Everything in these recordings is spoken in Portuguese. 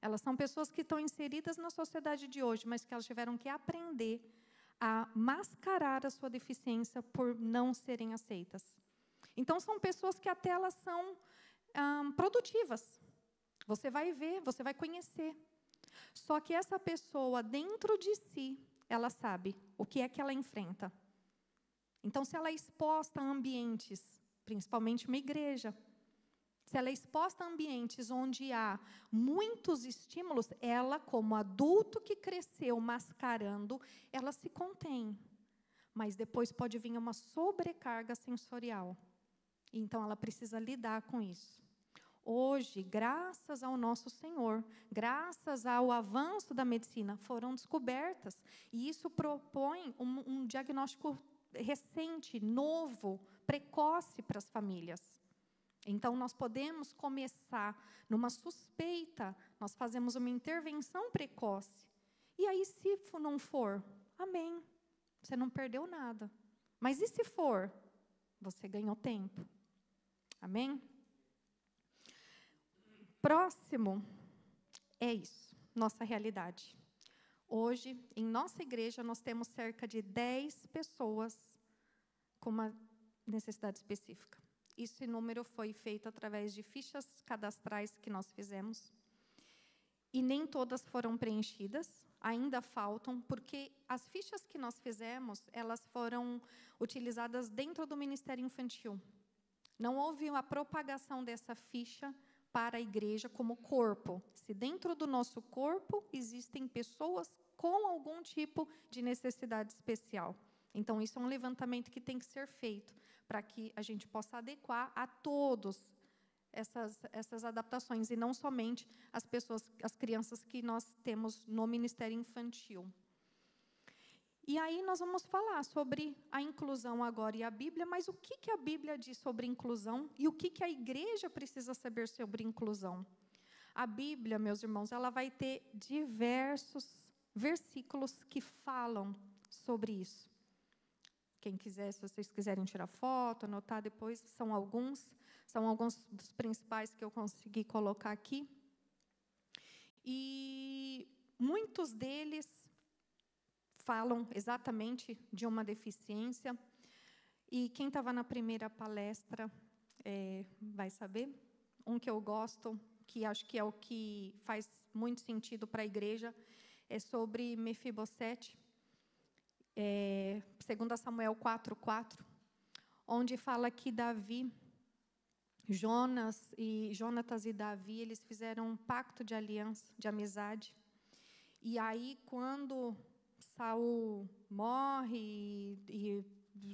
Elas são pessoas que estão inseridas na sociedade de hoje, mas que elas tiveram que aprender a mascarar a sua deficiência por não serem aceitas. Então, são pessoas que até elas são produtivas. Você vai ver, você vai conhecer. Só que essa pessoa, dentro de si, ela sabe o que é que ela enfrenta. Então, se ela é exposta a ambientes, principalmente uma igreja, se ela é exposta a ambientes onde há muitos estímulos, ela, como adulto que cresceu mascarando, ela se contém. Mas depois pode vir uma sobrecarga sensorial. Então, ela precisa lidar com isso. Hoje, graças ao nosso Senhor, graças ao avanço da medicina, foram descobertas. E isso propõe um diagnóstico recente, novo, precoce para as famílias. Então, nós podemos começar numa suspeita, nós fazemos uma intervenção precoce. E aí, se não for, amém, você não perdeu nada. Mas e se for? Você ganhou tempo. Amém? Próximo é isso, nossa realidade. Hoje, em nossa igreja, nós temos cerca de 10 pessoas com uma necessidade específica. Esse número foi feito através de fichas cadastrais que nós fizemos. E nem todas foram preenchidas, ainda faltam, porque as fichas que nós fizemos, elas foram utilizadas dentro do Ministério Infantil. Não houve a propagação dessa ficha para a igreja como corpo. Se dentro do nosso corpo existem pessoas com algum tipo de necessidade especial. Então, isso é um levantamento que tem que ser feito para que a gente possa adequar a todos essas adaptações, e não somente as pessoas, as crianças que nós temos no Ministério Infantil. E aí nós vamos falar sobre a inclusão agora e a Bíblia, mas o que a Bíblia diz sobre inclusão e o que a igreja precisa saber sobre inclusão? A Bíblia, meus irmãos, ela vai ter diversos versículos que falam sobre isso. Quem quiser, se vocês quiserem tirar foto, anotar depois, são alguns dos principais que eu consegui colocar aqui. E muitos deles falam exatamente de uma deficiência. E quem estava na primeira palestra vai saber. Um que eu gosto, que acho que é o que faz muito sentido para a igreja, é sobre Mefibosete. 2 Samuel 4:4, onde fala que Jonatas e Davi, eles fizeram um pacto de aliança, de amizade. E aí, quando Saul morre e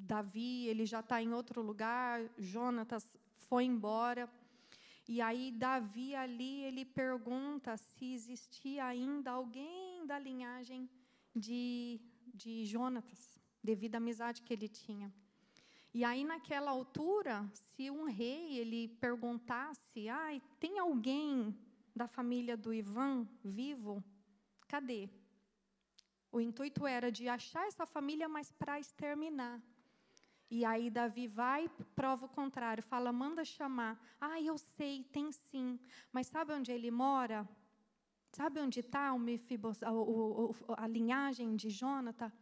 Davi, ele já está em outro lugar, Jonatas foi embora. E aí, Davi ali, ele pergunta se existia ainda alguém da linhagem de Jonatas, devido à amizade que ele tinha. E aí, naquela altura, se um rei ele perguntasse, tem alguém da família do Ivan vivo? Cadê? O intuito era de achar essa família, mas para exterminar. E aí Davi vai, prova o contrário, fala, manda chamar. Eu sei, tem sim. Mas sabe onde ele mora? Sabe onde está a linhagem de Jonatas?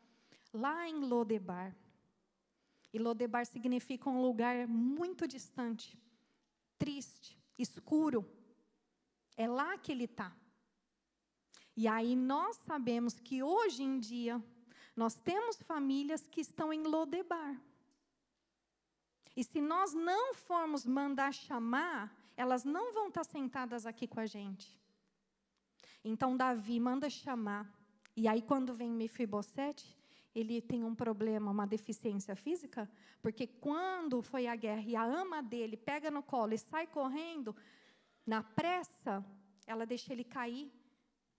Lá em Lodebar. E Lodebar significa um lugar muito distante, triste, escuro. É lá que ele está. E aí nós sabemos que hoje em dia, nós temos famílias que estão em Lodebar. E se nós não formos mandar chamar, elas não vão estar sentadas aqui com a gente. Então Davi manda chamar. E aí quando vem Mefibosete, ele tem um problema, uma deficiência física, porque quando foi a guerra e a ama dele pega no colo e sai correndo, na pressa, ela deixa ele cair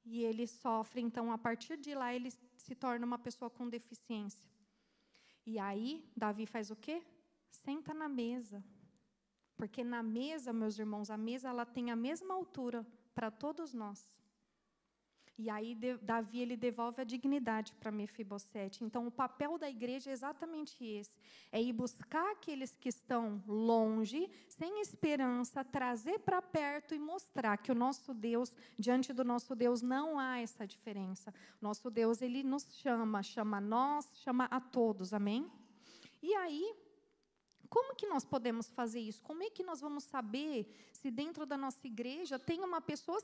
e ele sofre. Então, a partir de lá, ele se torna uma pessoa com deficiência. E aí, Davi faz o quê? Senta na mesa. Porque na mesa, meus irmãos, a mesa ela tem a mesma altura para todos nós. E aí Davi ele devolve a dignidade para Mefibosete. Então o papel da igreja é exatamente esse: é ir buscar aqueles que estão longe, sem esperança, trazer para perto e mostrar que o nosso Deus, diante do nosso Deus, não há essa diferença. Nosso Deus, ele nos chama a nós, chama a todos, amém? E aí, como que nós podemos fazer isso? Como é que nós vamos saber se dentro da nossa igreja tem uma pessoa,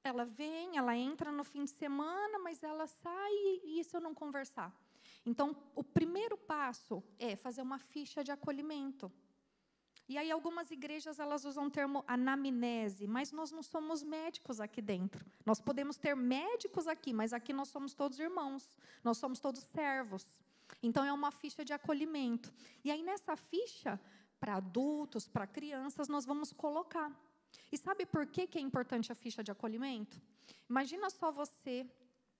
ela vem, ela entra no fim de semana, mas ela sai e se eu não conversar? Então, o primeiro passo é fazer uma ficha de acolhimento. E aí algumas igrejas elas usam o termo anamnese, mas nós não somos médicos aqui dentro. Nós podemos ter médicos aqui, mas aqui nós somos todos irmãos, nós somos todos servos. Então, é uma ficha de acolhimento. E aí, nessa ficha, para adultos, para crianças, nós vamos colocar. E sabe por que é importante a ficha de acolhimento? Imagina só você,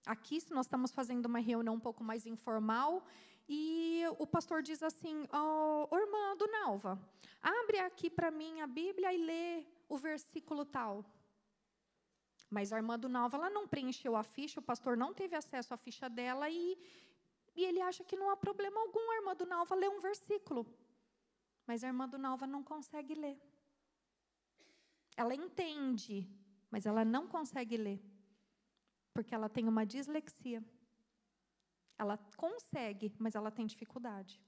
aqui, se nós estamos fazendo uma reunião um pouco mais informal, e o pastor diz assim, irmã Dunalva, abre aqui para mim a Bíblia e lê o versículo tal. Mas a irmã Dunalva, ela não preencheu a ficha, o pastor não teve acesso à ficha dela e ele acha que não há problema algum a irmã Dunalva ler um versículo. Mas a irmã Dunalva não consegue ler. Ela entende, mas ela não consegue ler. Porque ela tem uma dislexia. Ela consegue, mas ela tem dificuldade.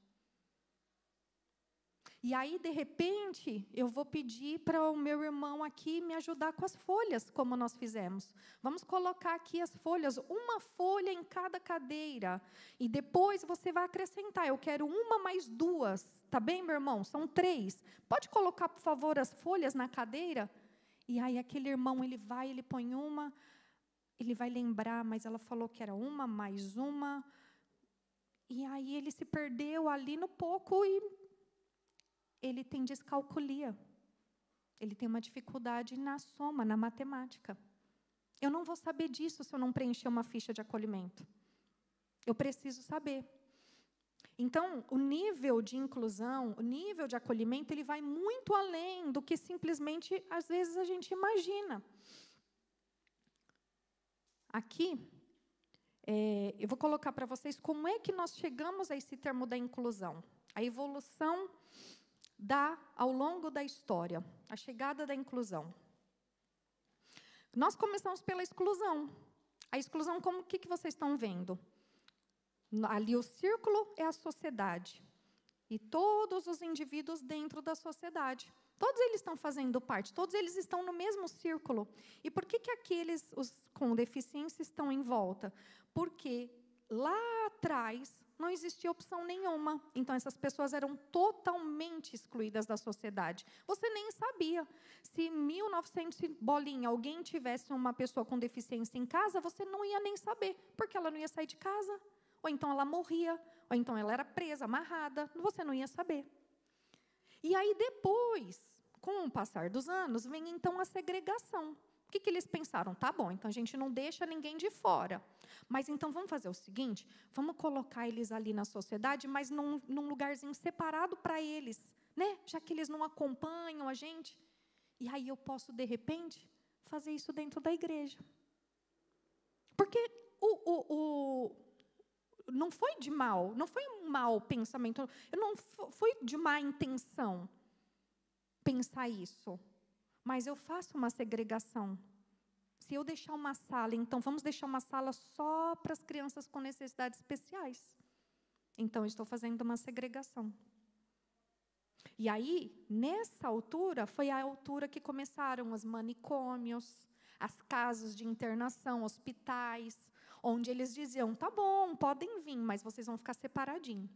E aí, de repente, eu vou pedir para o meu irmão aqui me ajudar com as folhas, como nós fizemos. Vamos colocar aqui as folhas, uma folha em cada cadeira. E depois você vai acrescentar, eu quero uma mais duas. Tá bem, meu irmão? São 3. Pode colocar, por favor, as folhas na cadeira? E aí, aquele irmão, ele põe uma, ele vai lembrar, mas ela falou que era uma, mais uma. E aí, ele se perdeu ali no pouco e ele tem descalculia. Ele tem uma dificuldade na soma, na matemática. Eu não vou saber disso se eu não preencher uma ficha de acolhimento. Eu preciso saber. Então, o nível de inclusão, o nível de acolhimento, ele vai muito além do que simplesmente, às vezes, a gente imagina. Aqui, eu vou colocar para vocês como é que nós chegamos a esse termo da inclusão. A evolução ao longo da história, a chegada da inclusão. Nós começamos pela exclusão. A exclusão, como que vocês estão vendo? Ali o círculo é a sociedade. E todos os indivíduos dentro da sociedade. Todos eles estão fazendo parte, todos eles estão no mesmo círculo. E por que aqueles os com deficiência estão em volta? Porque lá atrás não existia opção nenhuma. Então, essas pessoas eram totalmente excluídas da sociedade. Você nem sabia. Se em 1900 bolinha alguém tivesse uma pessoa com deficiência em casa, você não ia nem saber, porque ela não ia sair de casa. Ou então ela morria, ou então ela era presa, amarrada, você não ia saber. E aí depois, com o passar dos anos, vem então a segregação. O que eles pensaram? Tá bom, então a gente não deixa ninguém de fora. Mas então vamos fazer o seguinte, vamos colocar eles ali na sociedade, mas num lugarzinho separado para eles, né? Já que eles não acompanham a gente. E aí eu posso, de repente, fazer isso dentro da igreja. Porque não foi de mal, não foi um mau pensamento, não foi de má intenção pensar isso. Mas eu faço uma segregação. Se eu deixar uma sala, então vamos deixar uma sala só para as crianças com necessidades especiais. Então, eu estou fazendo uma segregação. E aí, nessa altura, foi a altura que começaram os manicômios, as casas de internação, hospitais, onde eles diziam, tá bom, podem vir, mas vocês vão ficar separadinhos.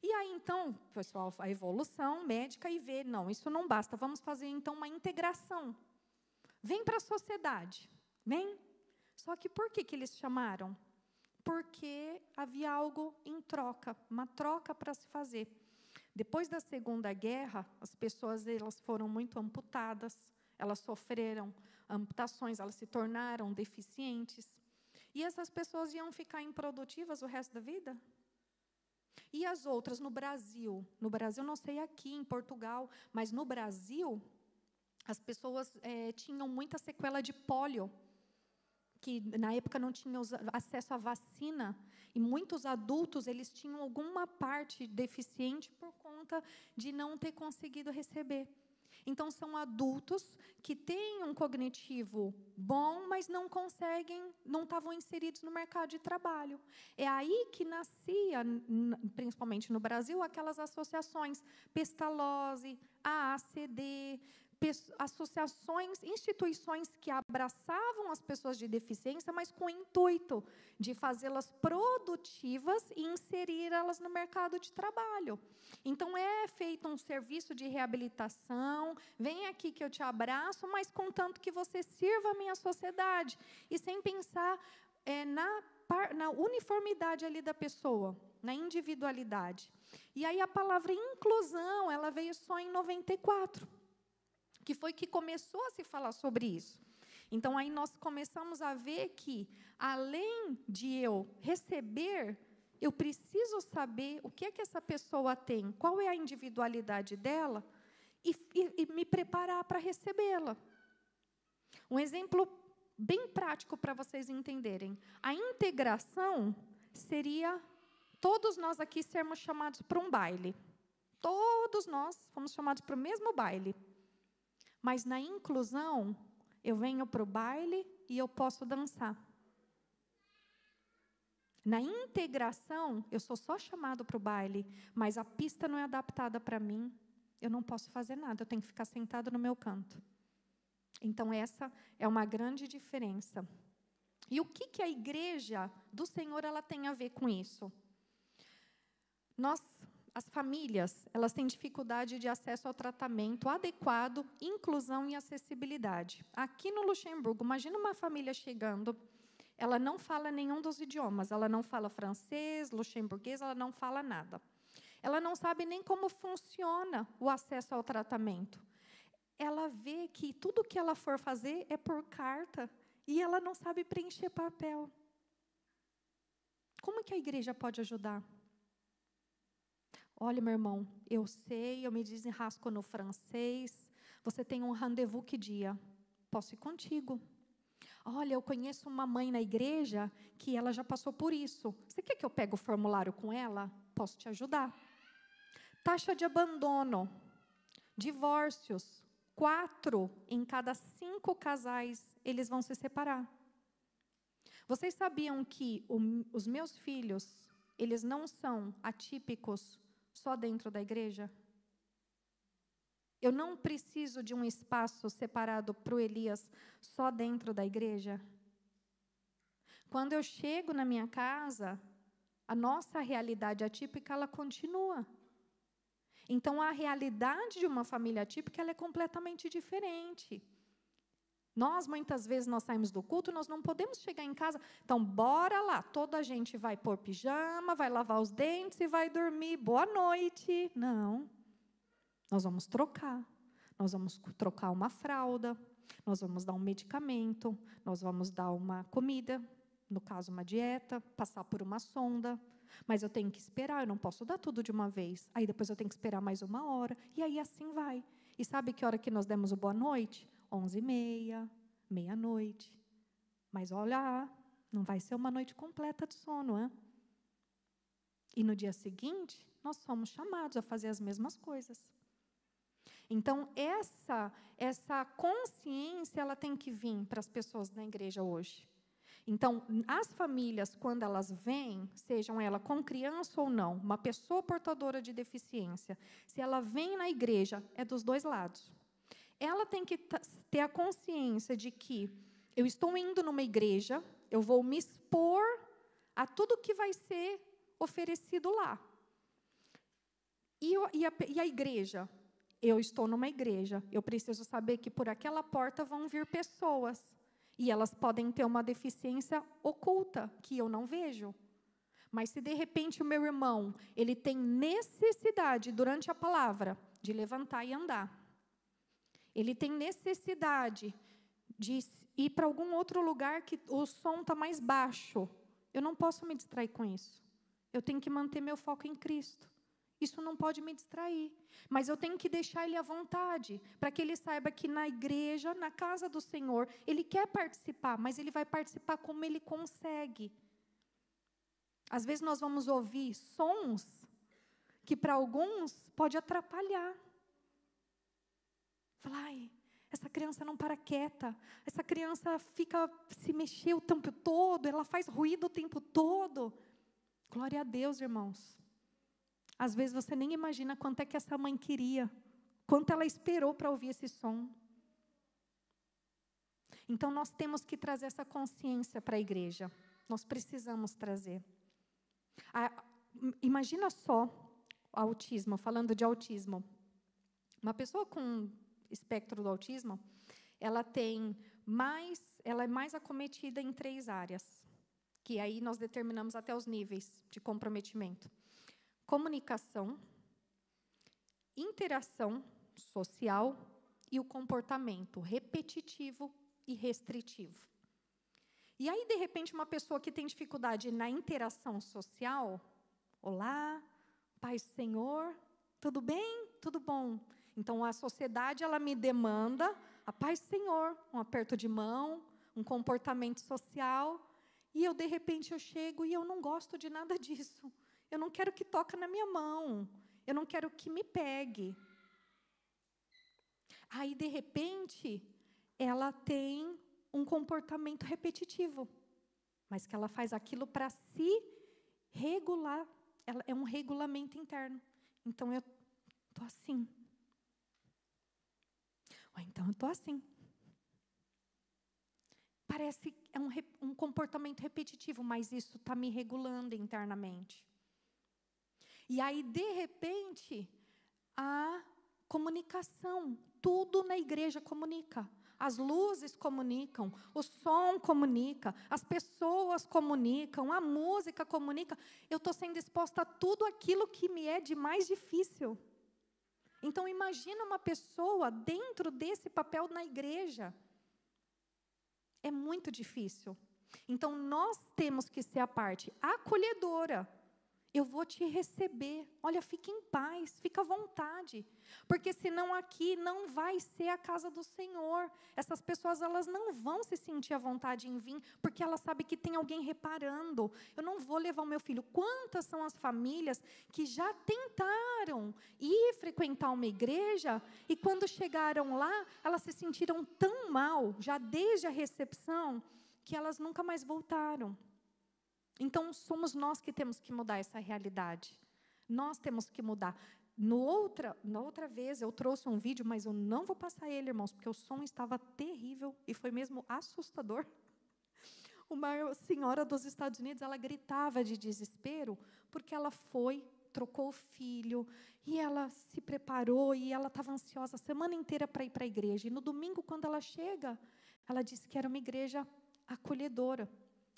E aí, então, pessoal, a evolução médica e vê, não, isso não basta, vamos fazer, então, uma integração. Vem para a sociedade, vem. Só que por que eles chamaram? Porque havia algo em troca, uma troca para se fazer. Depois da Segunda Guerra, as pessoas elas foram muito amputadas, elas sofreram amputações, elas se tornaram deficientes. E essas pessoas iam ficar improdutivas o resto da vida? E as outras no Brasil? No Brasil, não sei aqui, em Portugal, mas no Brasil, as pessoas tinham muita sequela de pólio. que na época não tinha acesso à vacina, e muitos adultos eles tinham alguma parte deficiente por conta de não ter conseguido receber. Então, são adultos que têm um cognitivo bom, mas não conseguem, não estavam inseridos no mercado de trabalho. É aí que nascia, principalmente no Brasil, aquelas associações Pestalozzi, AACD, associações, instituições que abraçavam as pessoas de deficiência, mas com o intuito de fazê-las produtivas e inserir-las no mercado de trabalho. Então, é feito um serviço de reabilitação, vem aqui que eu te abraço, mas contanto que você sirva a minha sociedade, e sem pensar na uniformidade ali da pessoa, na individualidade. E aí a palavra inclusão, ela veio só em 94, que foi que começou a se falar sobre isso. Então, aí nós começamos a ver que, além de eu receber, eu preciso saber o que é que essa pessoa tem, qual é a individualidade dela, e me preparar para recebê-la. Um exemplo bem prático para vocês entenderem. A integração seria todos nós aqui sermos chamados para um baile. Todos nós fomos chamados para o mesmo baile. Mas na inclusão, eu venho para o baile e eu posso dançar. Na integração, eu sou só chamado para o baile, mas a pista não é adaptada para mim, eu não posso fazer nada, eu tenho que ficar sentado no meu canto. Então, essa é uma grande diferença. E o que a igreja do Senhor ela tem a ver com isso? As famílias, elas têm dificuldade de acesso ao tratamento adequado, inclusão e acessibilidade. Aqui no Luxemburgo, imagina uma família chegando, ela não fala nenhum dos idiomas, ela não fala francês, luxemburguês, ela não fala nada. Ela não sabe nem como funciona o acesso ao tratamento. Ela vê que tudo que ela for fazer é por carta e ela não sabe preencher papel. Como que a igreja pode ajudar? Olha, meu irmão, eu sei, eu me desenrasco no francês, você tem um rendezvous que dia? Posso ir contigo. Olha, eu conheço uma mãe na igreja que ela já passou por isso. Você quer que eu pegue o formulário com ela? Posso te ajudar. Taxa de abandono, divórcios, 4 em cada 5 casais, eles vão se separar. Vocês sabiam que os meus filhos, eles não são atípicos só dentro da igreja? Eu não preciso de um espaço separado para o Elias só dentro da igreja. Quando eu chego na minha casa, a nossa realidade atípica, ela continua. Então, a realidade de uma família atípica, ela é completamente diferente. Nós, muitas vezes, nós saímos do culto, nós não podemos chegar em casa, então, bora lá, toda a gente vai pôr pijama, vai lavar os dentes e vai dormir, boa noite. Não. Nós vamos trocar uma fralda, nós vamos dar um medicamento, nós vamos dar uma comida, no caso uma dieta, passar por uma sonda, mas eu tenho que esperar, eu não posso dar tudo de uma vez, aí depois eu tenho que esperar mais 1 hora, e aí assim vai. E sabe que hora que nós demos o boa noite? 11h30, meia-noite. Mas olha, não vai ser uma noite completa de sono, hein? E no dia seguinte, nós somos chamados a fazer as mesmas coisas. Então, essa consciência, ela tem que vir para as pessoas da igreja hoje. Então, as famílias, quando elas vêm, sejam elas com criança ou não, uma pessoa portadora de deficiência, se ela vem na igreja, é dos dois lados. Ela tem que ter a consciência de que eu estou indo numa igreja, eu vou me expor a tudo que vai ser oferecido lá. E a igreja? Eu estou numa igreja, eu preciso saber que por aquela porta vão vir pessoas, e elas podem ter uma deficiência oculta, que eu não vejo. Mas se de repente o meu irmão, ele tem necessidade, durante a palavra, de levantar e andar, ele tem necessidade de ir para algum outro lugar que o som está mais baixo, eu não posso me distrair com isso. Eu tenho que manter meu foco em Cristo. Isso não pode me distrair. Mas eu tenho que deixar ele à vontade, para que ele saiba que na igreja, na casa do Senhor, ele quer participar, mas ele vai participar como ele consegue. Às vezes nós vamos ouvir sons que para alguns pode atrapalhar. Falar, ai, essa criança não para quieta, essa criança fica se mexer o tempo todo, ela faz ruído o tempo todo. Glória a Deus, irmãos. Às vezes você nem imagina quanto é que essa mãe queria, quanto ela esperou para ouvir esse som. Então nós temos que trazer essa consciência para a igreja. Nós precisamos trazer. Imagina só autismo, falando de autismo. Uma pessoa com espectro do autismo, ela é mais acometida em 3 áreas, que aí nós determinamos até os níveis de comprometimento. Comunicação, interação social e o comportamento repetitivo e restritivo. E aí, de repente, uma pessoa que tem dificuldade na interação social, olá, paz do Senhor, tudo bem? Tudo bom. Então, a sociedade, ela me demanda a paz do Senhor, um aperto de mão, um comportamento social, e eu, de repente, eu chego e eu não gosto de nada disso. Eu não quero que toque na minha mão. Eu não quero que me pegue. Aí, de repente, ela tem um comportamento repetitivo, mas que ela faz aquilo para se regular. É um regulamento interno. Então, eu estou assim. Ou então, eu estou assim. Parece que é um comportamento repetitivo, mas isso está me regulando internamente. E aí, de repente, a comunicação, tudo na igreja comunica. As luzes comunicam, o som comunica, as pessoas comunicam, a música comunica. Eu estou sendo exposta a tudo aquilo que me é de mais difícil. Então, imagina uma pessoa dentro desse papel na igreja. É muito difícil. Então, nós temos que ser a parte acolhedora. Eu vou te receber. Olha, fique em paz, fica à vontade. Porque senão aqui não vai ser a casa do Senhor. Essas pessoas, elas não vão se sentir à vontade em vir, porque elas sabem que tem alguém reparando. Eu não vou levar o meu filho. Quantas são as famílias que já tentaram ir frequentar uma igreja e quando chegaram lá, elas se sentiram tão mal, já desde a recepção, que elas nunca mais voltaram. Então, somos nós que temos que mudar essa realidade. Nós temos que mudar. Na outra vez, eu trouxe um vídeo, mas eu não vou passar ele, irmãos, porque o som estava terrível e foi mesmo assustador. Uma senhora dos Estados Unidos, ela gritava de desespero, porque ela trocou o filho, e ela se preparou, e ela estava ansiosa a semana inteira para ir para a igreja. E no domingo, quando ela chega, ela disse que era uma igreja acolhedora.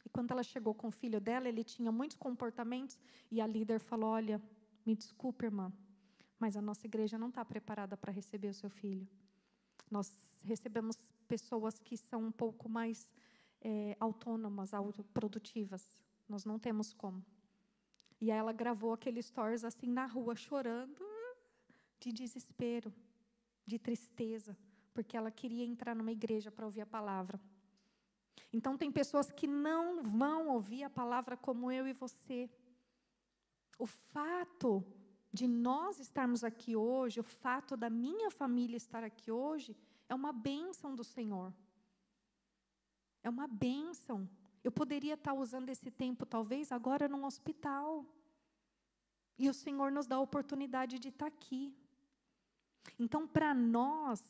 E quando ela chegou com o filho dela, ele tinha muitos comportamentos, e a líder falou, olha, me desculpe, irmã, mas a nossa igreja não está preparada para receber o seu filho. Nós recebemos pessoas que são um pouco mais autônomas, autoprodutivas. Nós não temos como. E aí ela gravou aqueles stories assim na rua, chorando, de desespero, de tristeza, porque ela queria entrar numa igreja para ouvir a palavra. Então, tem pessoas que não vão ouvir a palavra como eu e você. O fato de nós estarmos aqui hoje, o fato da minha família estar aqui hoje, é uma bênção do Senhor. É uma bênção. Eu poderia estar usando esse tempo, talvez, agora num hospital. E o Senhor nos dá a oportunidade de estar aqui. Então, para nós,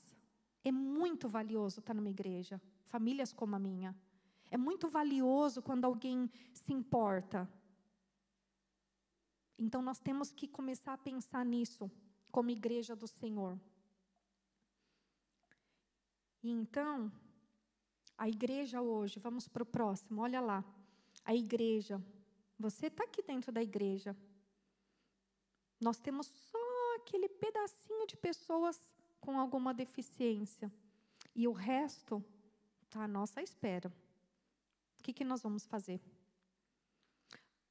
é muito valioso estar numa igreja. Famílias como a minha. É muito valioso quando alguém se importa. Então, nós temos que começar a pensar nisso, como igreja do Senhor. E então, a igreja hoje, vamos para o próximo, olha lá. A igreja, você está aqui dentro da igreja. Nós temos só aquele pedacinho de pessoas com alguma deficiência. E o resto está à nossa espera. O que nós vamos fazer?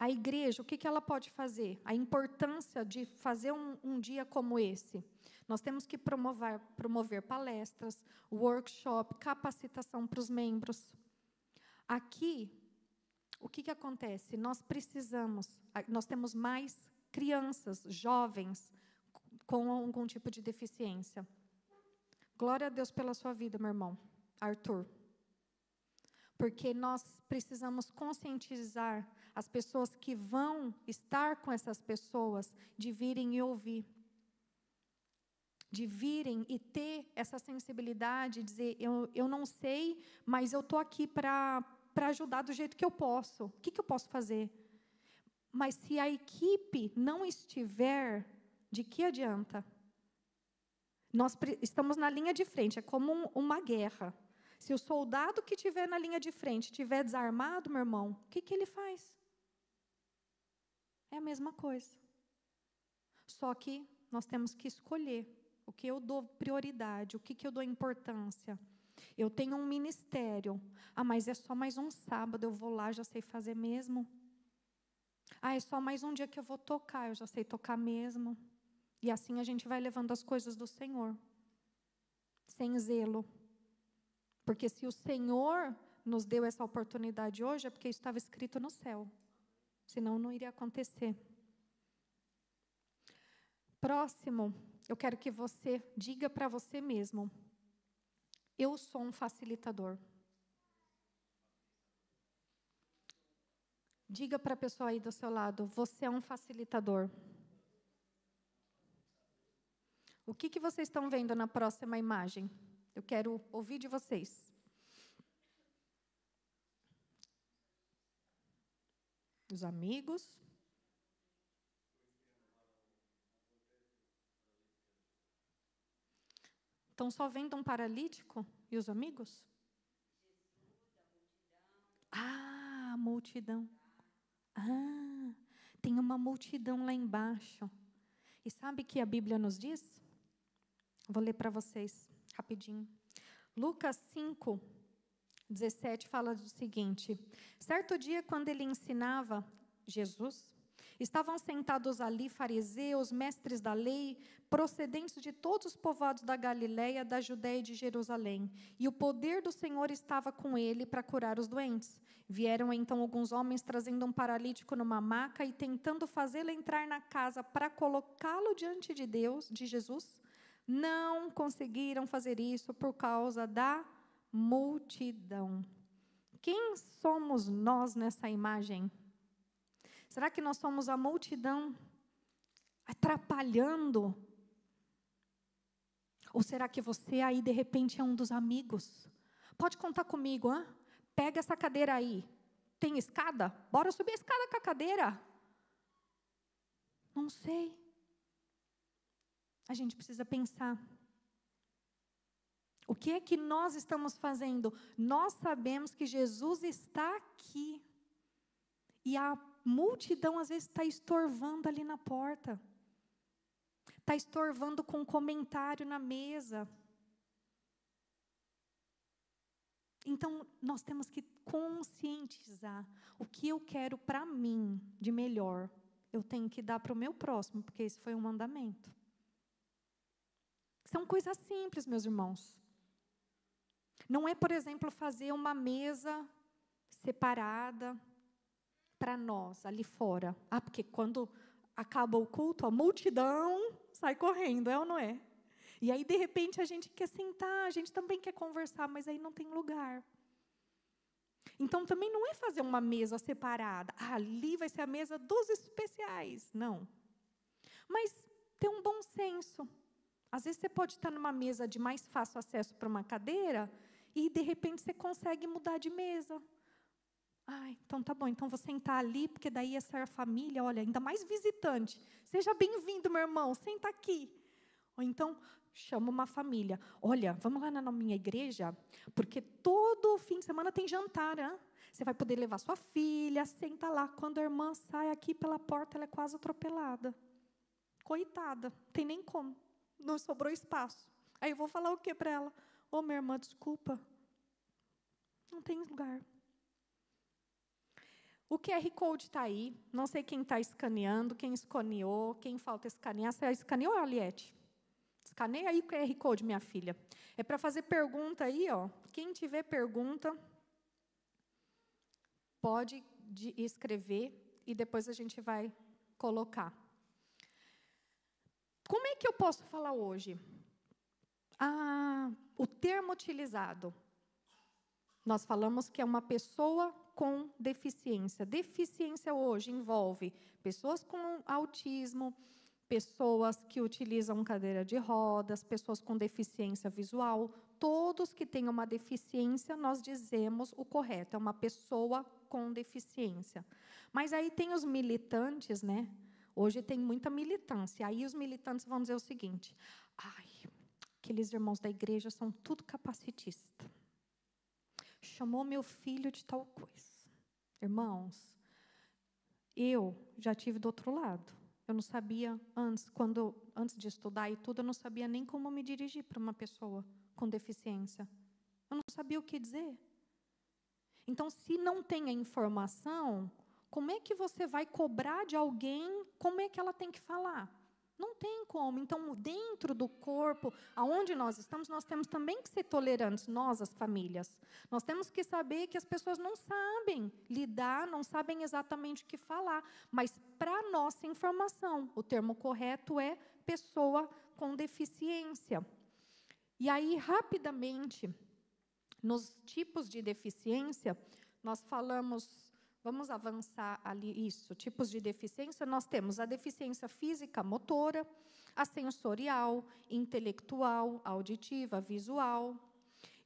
A igreja, o que ela pode fazer? A importância de fazer um dia como esse. Nós temos que promover palestras, workshop, capacitação para os membros. Aqui, o que acontece? Nós temos mais crianças, jovens, com algum tipo de deficiência. Glória a Deus pela sua vida, meu irmão, Arthur. Porque nós precisamos conscientizar as pessoas que vão estar com essas pessoas de virem e ouvir. De virem e ter essa sensibilidade, dizer, eu não sei, mas eu estou aqui para ajudar do jeito que eu posso. O que eu posso fazer? Mas se a equipe não estiver, de que adianta? Nós estamos na linha de frente, é como uma guerra. Se o soldado que estiver na linha de frente estiver desarmado, meu irmão, o que ele faz? É a mesma coisa. Só que nós temos que escolher o que eu dou prioridade, o que eu dou importância. Eu tenho um ministério. Mas é só mais um sábado, eu vou lá, já sei fazer mesmo. É só mais um dia que eu vou tocar, eu já sei tocar mesmo. E assim a gente vai levando as coisas do Senhor. Sem zelo. Porque se o Senhor nos deu essa oportunidade hoje, é porque isso estava escrito no céu. Senão não iria acontecer. Próximo, eu quero que você diga para você mesmo: eu sou um facilitador. Diga para a pessoa aí do seu lado: você é um facilitador. O que vocês estão vendo na próxima imagem? Eu quero ouvir de vocês. Os amigos. Estão só vendo um paralítico e os amigos? A multidão. Tem uma multidão lá embaixo. E sabe o que a Bíblia nos diz? Vou ler para vocês rapidinho. Lucas 5, 17 fala do seguinte: certo dia, quando ele ensinava, Jesus, estavam sentados ali fariseus, mestres da lei, procedentes de todos os povoados da Galiléia, da Judéia e de Jerusalém. E o poder do Senhor estava com ele para curar os doentes. Vieram então alguns homens trazendo um paralítico numa maca e tentando fazê-lo entrar na casa para colocá-lo diante de Jesus. Não conseguiram fazer isso por causa da multidão. Quem somos nós nessa imagem? Será que nós somos a multidão atrapalhando? Ou será que você aí, de repente, é um dos amigos? Pode contar comigo, hein? Pega essa cadeira aí. Tem escada? Bora subir a escada com a cadeira. Não sei. A gente precisa pensar. O que é que nós estamos fazendo? Nós sabemos que Jesus está aqui. E a multidão, às vezes, está estorvando ali na porta. Está estorvando com um comentário na mesa. Então, nós temos que conscientizar o que eu quero para mim de melhor. Eu tenho que dar para o meu próximo, porque esse foi um mandamento. São coisas simples, meus irmãos. Não é, por exemplo, fazer uma mesa separada para nós, ali fora. Porque quando acaba o culto, a multidão sai correndo, é ou não é? E aí, de repente, a gente quer sentar, a gente também quer conversar, mas aí não tem lugar. Então, também não é fazer uma mesa separada. Ali vai ser a mesa dos especiais. Não. Mas ter um bom senso. Às vezes, você pode estar numa mesa de mais fácil acesso para uma cadeira e, de repente, você consegue mudar de mesa. Então tá bom, então vou sentar ali, porque daí essa família, olha, ainda mais visitante. Seja bem-vindo, meu irmão, senta aqui. Ou então, chama uma família. Olha, vamos lá na minha igreja, porque todo fim de semana tem jantar, hein? Você vai poder levar sua filha, senta lá. Quando a irmã sai aqui pela porta, ela é quase atropelada. Coitada, não tem nem como. Não sobrou espaço. Aí eu vou falar o quê para ela? Minha irmã, desculpa. Não tem lugar. O QR Code está aí. Não sei quem está escaneando, quem escaneou, quem falta escanear. Você escaneou, Aliette? Escaneia aí o QR Code, minha filha. É para fazer pergunta aí, ó. Quem tiver pergunta, pode escrever e depois a gente vai colocar. Como é que eu posso falar hoje? O termo utilizado. Nós falamos que é uma pessoa com deficiência. Deficiência hoje envolve pessoas com autismo, pessoas que utilizam cadeira de rodas, pessoas com deficiência visual. Todos que têm uma deficiência, nós dizemos o correto, é uma pessoa com deficiência. Mas aí tem os militantes, né? Hoje tem muita militância. Aí os militantes vão dizer o seguinte: aqueles irmãos da igreja são tudo capacitista. Chamou meu filho de tal coisa. Irmãos, eu já tive do outro lado. Eu não sabia antes de estudar e tudo, eu não sabia nem como me dirigir para uma pessoa com deficiência. Eu não sabia o que dizer. Então, se não tem a informação, como é que você vai cobrar de alguém como é que ela tem que falar? Não tem como. Então, dentro do corpo, aonde nós estamos, nós temos também que ser tolerantes, nós, as famílias. Nós temos que saber que as pessoas não sabem lidar, não sabem exatamente o que falar. Mas, para nossa informação, o termo correto é pessoa com deficiência. E aí, rapidamente, nos tipos de deficiência, nós falamos... Vamos avançar ali, isso, tipos de deficiência. Nós temos a deficiência física, motora, a sensorial, intelectual, auditiva, visual.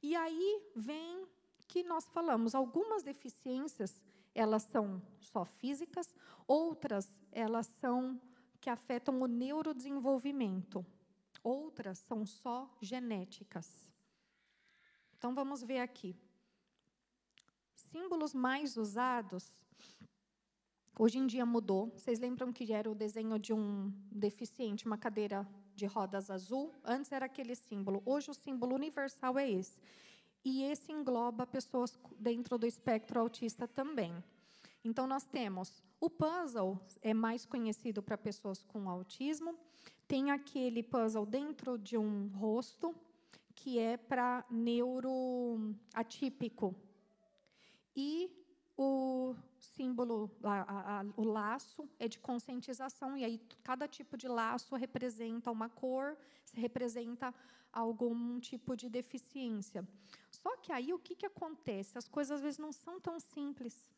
E aí vem que nós falamos, algumas deficiências, elas são só físicas, outras, elas são que afetam o neurodesenvolvimento, outras são só genéticas. Então, vamos ver aqui. Símbolos mais usados, hoje em dia mudou. Vocês lembram que era o desenho de um deficiente, uma cadeira de rodas azul? Antes era aquele símbolo. Hoje o símbolo universal é esse. E esse engloba pessoas dentro do espectro autista também. Então, nós temos o puzzle, é mais conhecido para pessoas com autismo. Tem aquele puzzle dentro de um rosto, que é para neuroatípico. E o símbolo, o laço, é de conscientização, e aí cada tipo de laço representa uma cor, representa algum tipo de deficiência. Só que aí o que acontece? As coisas às vezes não são tão simples.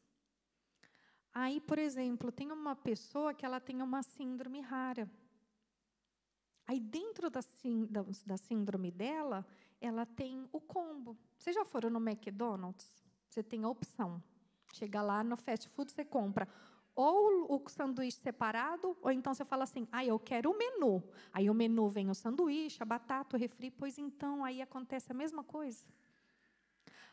Aí, por exemplo, tem uma pessoa que ela tem uma síndrome rara. Aí, dentro da síndrome dela, ela tem o combo. Vocês já foram no McDonald's? Você tem a opção. Chega lá no fast food, você compra ou o sanduíche separado, ou então você fala assim, eu quero o menu. Aí o menu vem o sanduíche, a batata, o refri, pois então aí acontece a mesma coisa.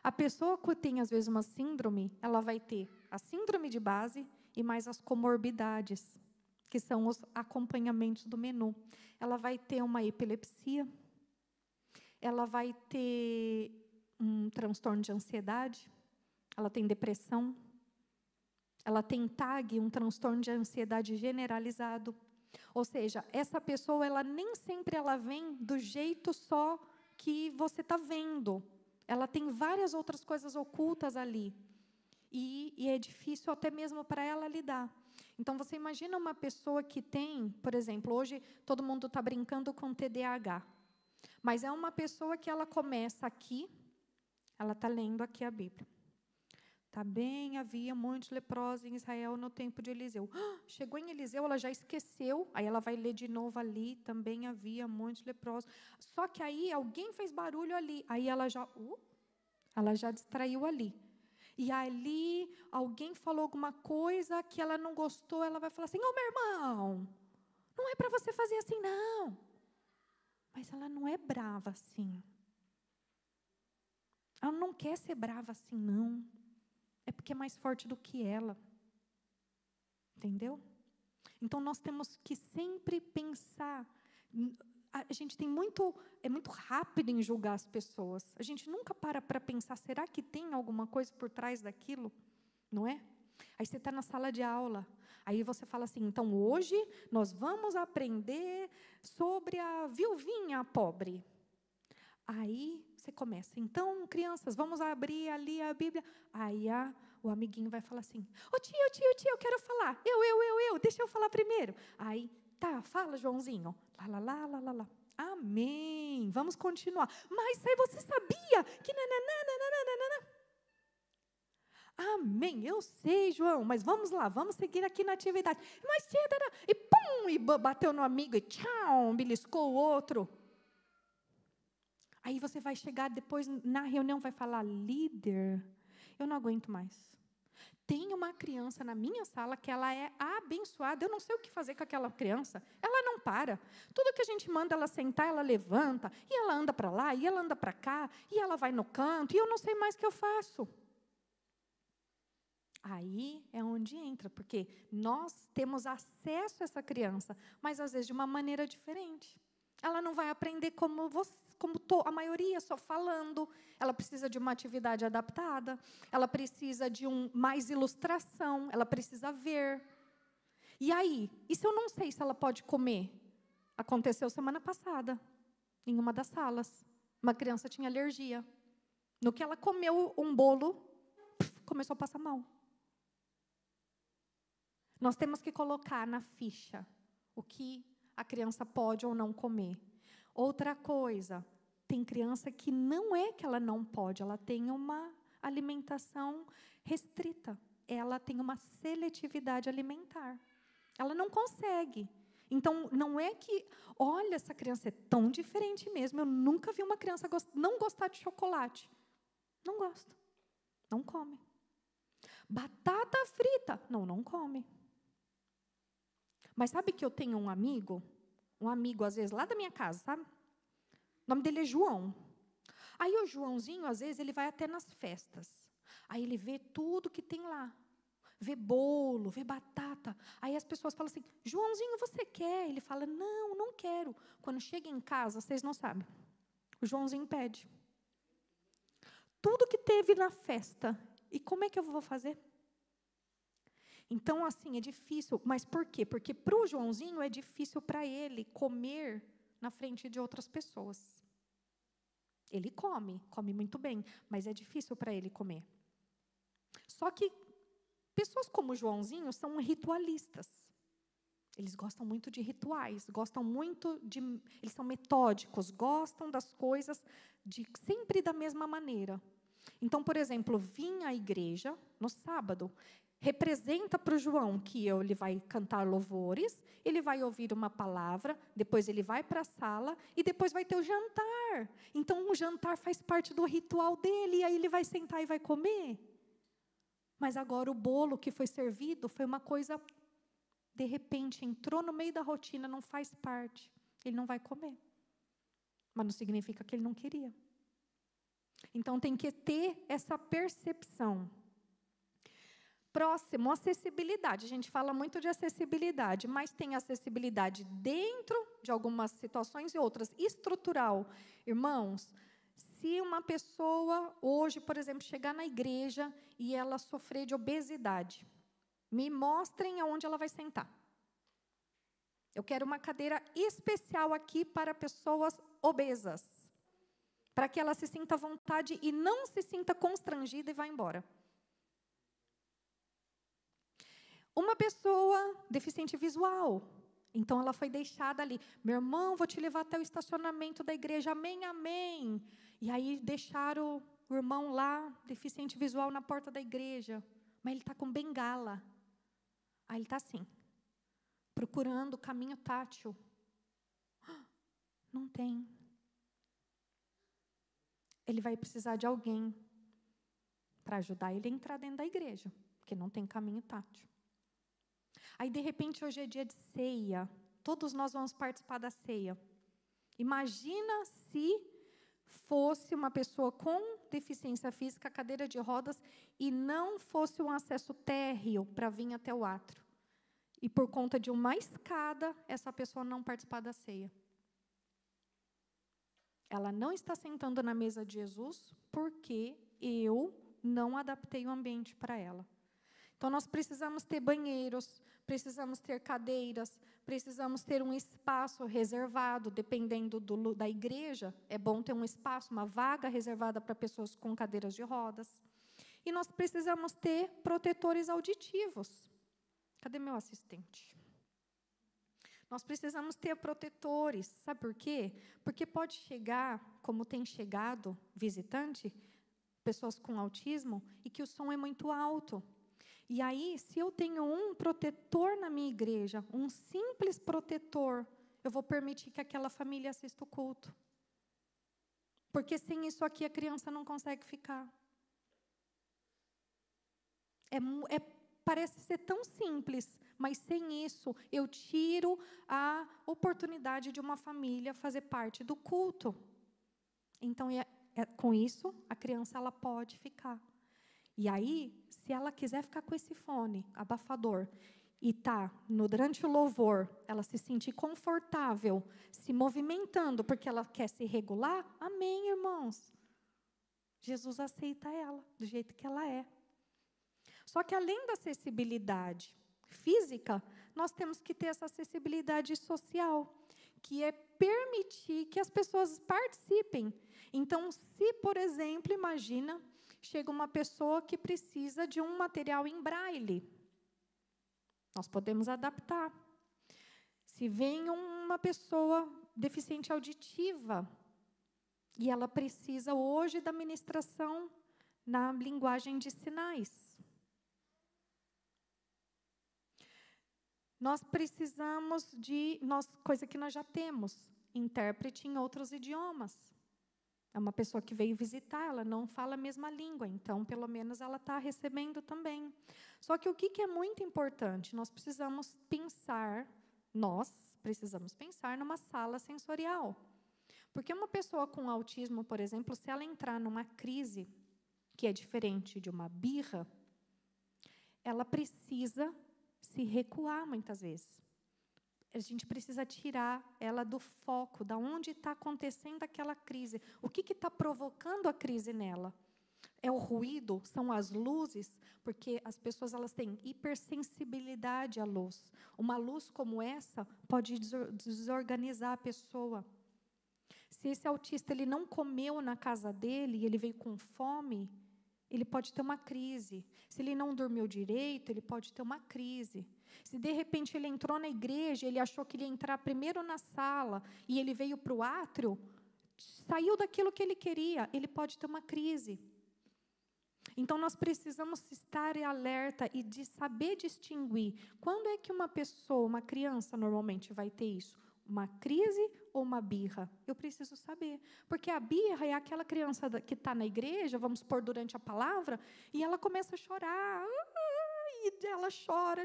A pessoa que tem, às vezes, uma síndrome, ela vai ter a síndrome de base e mais as comorbidades, que são os acompanhamentos do menu. Ela vai ter uma epilepsia, ela vai ter um transtorno de ansiedade, ela tem depressão, ela tem TAG, um transtorno de ansiedade generalizado. Ou seja, essa pessoa, ela nem sempre ela vem do jeito só que você está vendo. Ela tem várias outras coisas ocultas ali. E é difícil até mesmo para ela lidar. Então, você imagina uma pessoa que tem, por exemplo, hoje todo mundo está brincando com TDAH. Mas é uma pessoa que ela começa aqui, ela está lendo aqui a Bíblia. Também havia muitos leprosos em Israel no tempo de Eliseu. Chegou em Eliseu, ela já esqueceu, aí ela vai ler de novo ali, também havia muitos leprosos. Só que aí alguém fez barulho ali, aí ela já distraiu ali. E ali alguém falou alguma coisa que ela não gostou, ela vai falar assim, meu irmão, não é para você fazer assim, não. Mas ela não é brava assim. Ela não quer ser brava assim, não. É porque é mais forte do que ela. Entendeu? Então, nós temos que sempre pensar. A gente é muito rápido em julgar as pessoas. A gente nunca para pensar, será que tem alguma coisa por trás daquilo? Não é? Aí você está na sala de aula. Aí você fala assim, então hoje nós vamos aprender sobre a viuvinha pobre. Aí você começa, então, crianças, vamos abrir ali a Bíblia. Aí o amiguinho vai falar assim, ô tio, eu quero falar. Deixa eu falar primeiro. Aí, tá, fala, Joãozinho. Lá. Amém. Vamos continuar. Mas aí você sabia que nananana. Amém, eu sei, João, mas vamos lá, vamos seguir aqui na atividade. Mas, e pum, e bateu no amigo, e tchau, beliscou o outro. Aí você vai chegar depois na reunião, vai falar, líder, eu não aguento mais. Tem uma criança na minha sala que ela é abençoada, eu não sei o que fazer com aquela criança, ela não para. Tudo que a gente manda ela sentar, ela levanta, e ela anda para lá, e ela anda para cá, e ela vai no canto, e eu não sei mais o que eu faço. Aí é onde entra, porque nós temos acesso a essa criança, mas às vezes de uma maneira diferente. Ela não vai aprender como a maioria, só falando. Ela precisa de uma atividade adaptada, ela precisa de mais ilustração, ela precisa ver. E aí, e se eu não sei se ela pode comer? Aconteceu semana passada, em uma das salas. Uma criança tinha alergia. No que ela comeu um bolo, começou a passar mal. Nós temos que colocar na ficha o que a criança pode ou não comer. Outra coisa, tem criança que não é que ela não pode, ela tem uma alimentação restrita. Ela tem uma seletividade alimentar. Ela não consegue. Então, não é que, olha, essa criança é tão diferente mesmo, eu nunca vi uma criança não gostar de chocolate. Não gosta. Não come. Batata frita. Não come. Mas sabe que eu tenho um amigo, às vezes, lá da minha casa, sabe? O nome dele é João. Aí o Joãozinho, às vezes, ele vai até nas festas. Aí ele vê tudo que tem lá. Vê bolo, vê batata. Aí as pessoas falam assim, Joãozinho, você quer? Ele fala, não quero. Quando chega em casa, vocês não sabem. O Joãozinho pede. Tudo que teve na festa. E como é que eu vou fazer? Então, assim, é difícil. Mas por quê? Porque para o Joãozinho é difícil para ele comer na frente de outras pessoas. Ele come muito bem, mas é difícil para ele comer. Só que pessoas como o Joãozinho são ritualistas. Eles gostam muito de rituais, eles são metódicos, gostam das coisas sempre da mesma maneira. Então, por exemplo, vir à igreja no sábado representa para o João que ele vai cantar louvores, ele vai ouvir uma palavra, depois ele vai para a sala e depois vai ter o jantar. Então, o jantar faz parte do ritual dele, e aí ele vai sentar e vai comer. Mas agora o bolo que foi servido foi uma coisa, de repente, entrou no meio da rotina, não faz parte. Ele não vai comer. Mas não significa que ele não queria. Então, tem que ter essa percepção. Próximo, acessibilidade. A gente fala muito de acessibilidade, mas tem acessibilidade dentro de algumas situações e outras. Estrutural. Irmãos, se uma pessoa hoje, por exemplo, chegar na igreja e ela sofrer de obesidade, me mostrem aonde ela vai sentar. Eu quero uma cadeira especial aqui para pessoas obesas, para que ela se sinta à vontade e não se sinta constrangida e vá embora. Uma pessoa deficiente visual, então ela foi deixada ali. Meu irmão, vou te levar até o estacionamento da igreja, amém, amém. E aí deixaram o irmão lá, deficiente visual, na porta da igreja. Mas ele está com bengala. Aí ele está assim, procurando o caminho tátil. Não tem. Ele vai precisar de alguém para ajudar ele a entrar dentro da igreja, porque não tem caminho tátil. Aí, de repente, hoje é dia de ceia. Todos nós vamos participar da ceia. Imagina se fosse uma pessoa com deficiência física, cadeira de rodas, e não fosse um acesso térreo para vir até o átrio. E por conta de uma escada, essa pessoa não participar da ceia. Ela não está sentando na mesa de Jesus porque eu não adaptei o ambiente para ela. Então, nós precisamos ter banheiros, precisamos ter cadeiras, precisamos ter um espaço reservado, dependendo da igreja. É bom ter um espaço, uma vaga reservada para pessoas com cadeiras de rodas. E nós precisamos ter protetores auditivos. Cadê meu assistente? Nós precisamos ter protetores. Sabe por quê? Porque pode chegar, como tem chegado visitante, pessoas com autismo, e que o som é muito alto. E aí, se eu tenho um protetor na minha igreja, um simples protetor, eu vou permitir que aquela família assista o culto. Porque sem isso aqui a criança não consegue ficar. Parece ser tão simples, mas sem isso eu tiro a oportunidade de uma família fazer parte do culto. Então, com isso, a criança ela pode ficar. E aí, se ela quiser ficar com esse fone abafador e durante o louvor, ela se sentir confortável, se movimentando, porque ela quer se regular, amém, irmãos. Jesus aceita ela do jeito que ela é. Só que além da acessibilidade física, nós temos que ter essa acessibilidade social, que é permitir que as pessoas participem. Então, se, por exemplo, imagina, chega uma pessoa que precisa de um material em braille, nós podemos adaptar. Se vem uma pessoa deficiente auditiva, e ela precisa hoje da ministração na linguagem de sinais, nós precisamos coisa que nós já temos, intérprete em outros idiomas. É uma pessoa que veio visitar, ela não fala a mesma língua, então, pelo menos, ela está recebendo também. Só que o que é muito importante? Nós precisamos pensar numa sala sensorial. Porque uma pessoa com autismo, por exemplo, se ela entrar numa crise, que é diferente de uma birra, ela precisa se recuar muitas vezes. A gente precisa tirar ela do foco, da onde está acontecendo aquela crise. O que está provocando a crise nela? É o ruído? São as luzes? Porque as pessoas elas têm hipersensibilidade à luz. Uma luz como essa pode desorganizar a pessoa. Se esse autista ele não comeu na casa dele e ele veio com fome, ele pode ter uma crise. Se ele não dormiu direito, ele pode ter uma crise. Se, de repente, ele entrou na igreja, ele achou que ele ia entrar primeiro na sala, e ele veio para o átrio, saiu daquilo que ele queria, ele pode ter uma crise. Então, nós precisamos estar alerta e de saber distinguir. Quando é que uma pessoa, uma criança, normalmente vai ter isso? Uma crise ou uma birra? Eu preciso saber. Porque a birra é aquela criança que está na igreja, vamos supor, durante a palavra, e ela começa a chorar. E ela chora,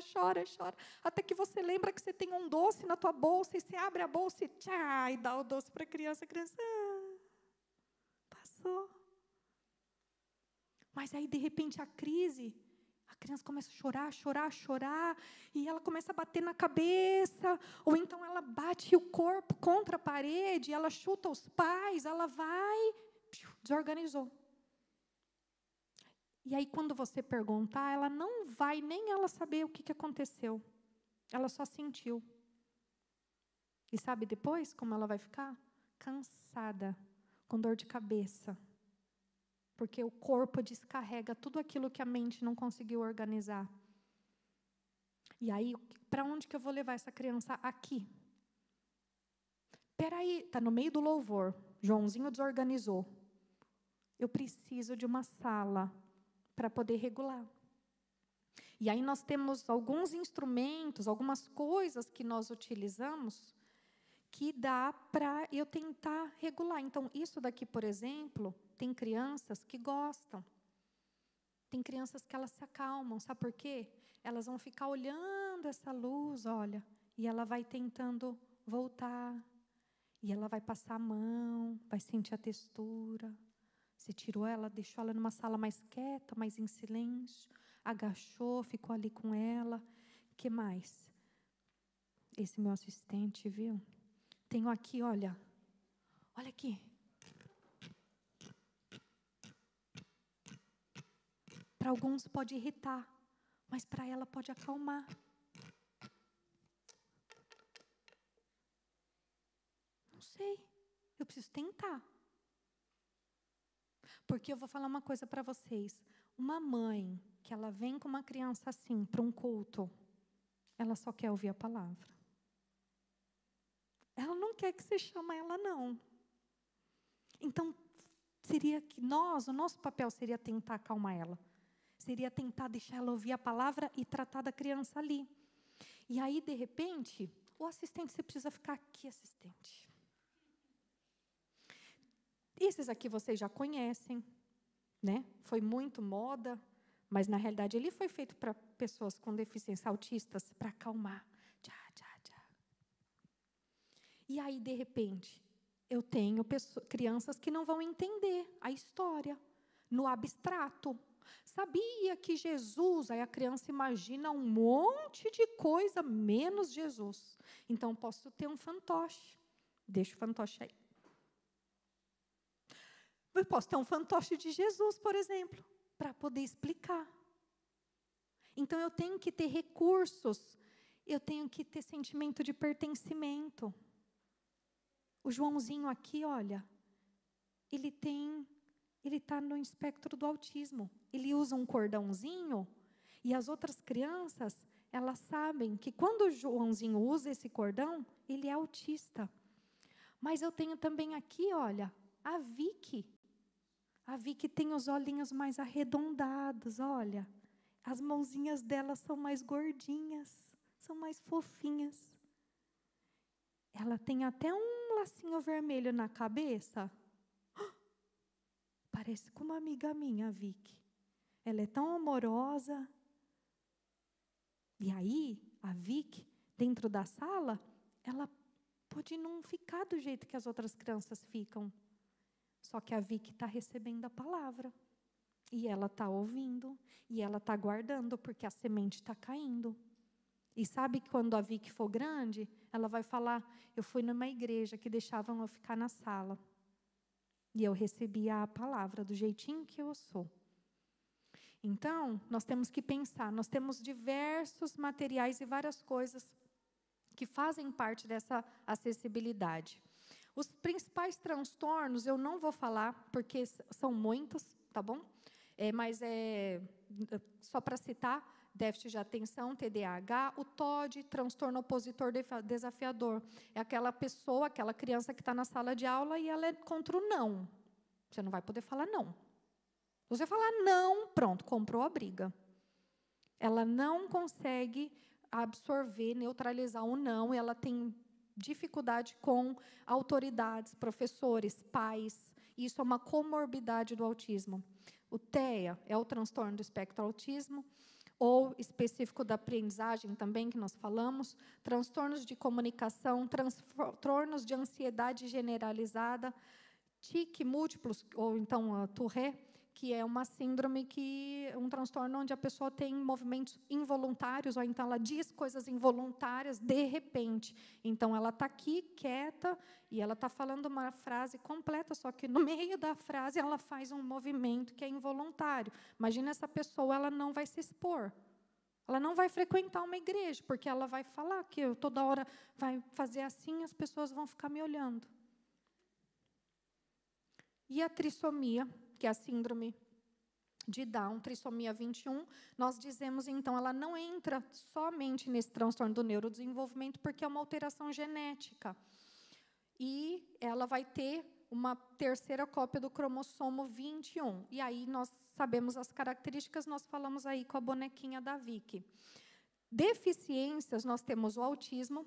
até que você lembra que você tem um doce na tua bolsa, e você abre a bolsa e dá o doce para a criança passou. Mas aí, de repente, a criança começa a chorar, e ela começa a bater na cabeça, ou então ela bate o corpo contra a parede, ela chuta os pais, ela vai, desorganizou. E aí, quando você perguntar, ela não vai nem ela saber o que aconteceu. Ela só sentiu. E sabe depois como ela vai ficar? Cansada, com dor de cabeça. Porque o corpo descarrega tudo aquilo que a mente não conseguiu organizar. E aí, para onde que eu vou levar essa criança? Aqui. Espera aí, está no meio do louvor. Joãozinho desorganizou. Eu preciso de uma sala para poder regular. E aí nós temos alguns instrumentos, algumas coisas que nós utilizamos que dá para eu tentar regular. Então, isso daqui, por exemplo, tem crianças que gostam. Tem crianças que elas se acalmam, sabe por quê? Elas vão ficar olhando essa luz, olha, e ela vai tentando voltar. E ela vai passar a mão, vai sentir a textura. Você tirou ela, deixou ela numa sala mais quieta, mais em silêncio, agachou, ficou ali com ela. O que mais? Esse meu assistente, viu? Tenho aqui, olha aqui. Para alguns pode irritar, mas para ela pode acalmar. Não sei, eu preciso tentar. Porque eu vou falar uma coisa para vocês. Uma mãe que ela vem com uma criança assim para um culto, ela só quer ouvir a palavra. Ela não quer que você chame ela, não. Então, seria que o nosso papel seria tentar acalmar ela. Seria tentar deixar ela ouvir a palavra e tratar da criança ali. E aí, de repente, o assistente, você precisa ficar aqui, assistente. Esses aqui vocês já conhecem, né? Foi muito moda, mas na realidade ele foi feito para pessoas com deficiência autistas, para acalmar. Tchá, tchá, tchá. E aí, de repente, eu tenho crianças que não vão entender a história no abstrato. Sabia que Jesus, aí a criança imagina um monte de coisa, menos Jesus. Então, posso ter um fantoche. Deixa o fantoche aí. Eu posso ter um fantoche de Jesus, por exemplo, para poder explicar. Então, eu tenho que ter recursos, eu tenho que ter sentimento de pertencimento. O Joãozinho aqui, olha, ele está no espectro do autismo. Ele usa um cordãozinho e as outras crianças, elas sabem que quando o Joãozinho usa esse cordão, ele é autista. Mas eu tenho também aqui, olha, a Vicky. A Vicky tem os olhinhos mais arredondados, olha. As mãozinhas dela são mais gordinhas, são mais fofinhas. Ela tem até um lacinho vermelho na cabeça. Parece com uma amiga minha, a Vicky. Ela é tão amorosa. E aí, a Vicky, dentro da sala, ela pode não ficar do jeito que as outras crianças ficam. Só que a Vicky está recebendo a palavra. E ela está ouvindo. E ela está guardando, porque a semente está caindo. E sabe que quando a Vicky for grande, ela vai falar, eu fui numa igreja que deixavam eu ficar na sala. E eu recebia a palavra do jeitinho que eu sou. Então, nós temos que pensar, nós temos diversos materiais e várias coisas que fazem parte dessa acessibilidade. Os principais transtornos, eu não vou falar, porque são muitos, tá bom? Mas só para citar, déficit de atenção, TDAH, o TOD, transtorno opositor desafiador. É aquela pessoa, aquela criança que está na sala de aula e ela é contra o não. Você não vai poder falar não. Se você falar não, pronto, comprou a briga. Ela não consegue absorver, neutralizar o não, e ela tem dificuldade com autoridades, professores, pais. Isso é uma comorbidade do autismo. O TEA é o transtorno do espectro autismo, ou específico da aprendizagem também, que nós falamos, transtornos de comunicação, transtornos de ansiedade generalizada, tique múltiplos, ou então a Tourette, que é uma síndrome um transtorno onde a pessoa tem movimentos involuntários, ou então ela diz coisas involuntárias de repente. Então, ela está aqui, quieta, e ela está falando uma frase completa, só que no meio da frase ela faz um movimento que é involuntário. Imagina essa pessoa, ela não vai se expor. Ela não vai frequentar uma igreja, porque ela vai falar que eu toda hora vai fazer assim, as pessoas vão ficar me olhando. E a trissomia, que é a síndrome de Down, trissomia 21, nós dizemos, então, ela não entra somente nesse transtorno do neurodesenvolvimento, porque é uma alteração genética. E ela vai ter uma terceira cópia do cromossomo 21. E aí nós sabemos as características, nós falamos aí com a bonequinha da Vicky. Deficiências, nós temos o autismo.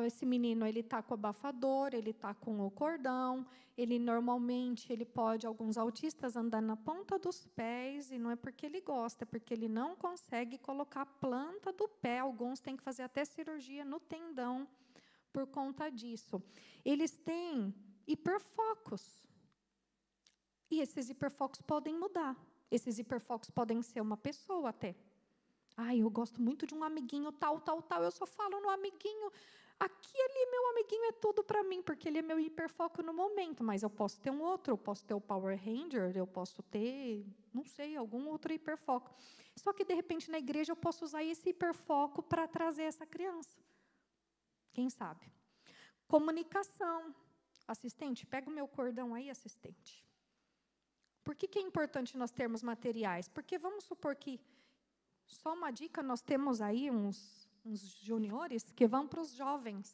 Esse menino, ele está com abafador, ele está com o cordão, ele normalmente, alguns autistas andar na ponta dos pés, e não é porque ele gosta, é porque ele não consegue colocar a planta do pé, alguns têm que fazer até cirurgia no tendão por conta disso. Eles têm hiperfocos, e esses hiperfocos podem mudar, esses hiperfocos podem ser uma pessoa até. Eu gosto muito de um amiguinho tal, eu só falo no amiguinho. Aquele meu amiguinho é tudo para mim, porque ele é meu hiperfoco no momento, mas eu posso ter um outro, eu posso ter o Power Ranger, eu posso ter, não sei, algum outro hiperfoco. Só que, de repente, na igreja eu posso usar esse hiperfoco para trazer essa criança. Quem sabe? Comunicação. Assistente, pega o meu cordão aí, assistente. Por que é importante nós termos materiais? Porque vamos supor que, só uma dica, nós temos aí uns juniores que vão para os jovens.